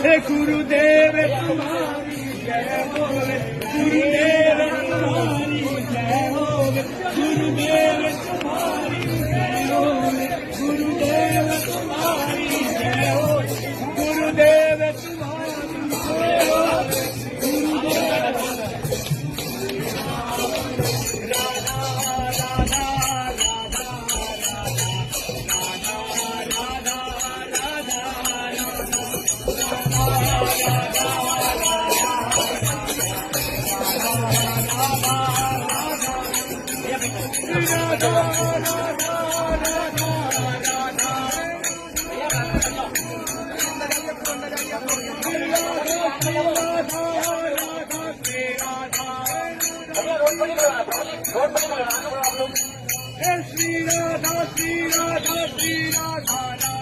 हे गुरुदेव तुम्हारी जय होवे, गुरुदेव तुम्हारी जय होवे, गुरुदेव तुम्हारी जय होवे, गुरुदेव तुम्हारी जय होवे, गुरुदेव तुम्हारी जय होवे, गुरुदेव Shri Radha, Shri Radha, Shri Radha.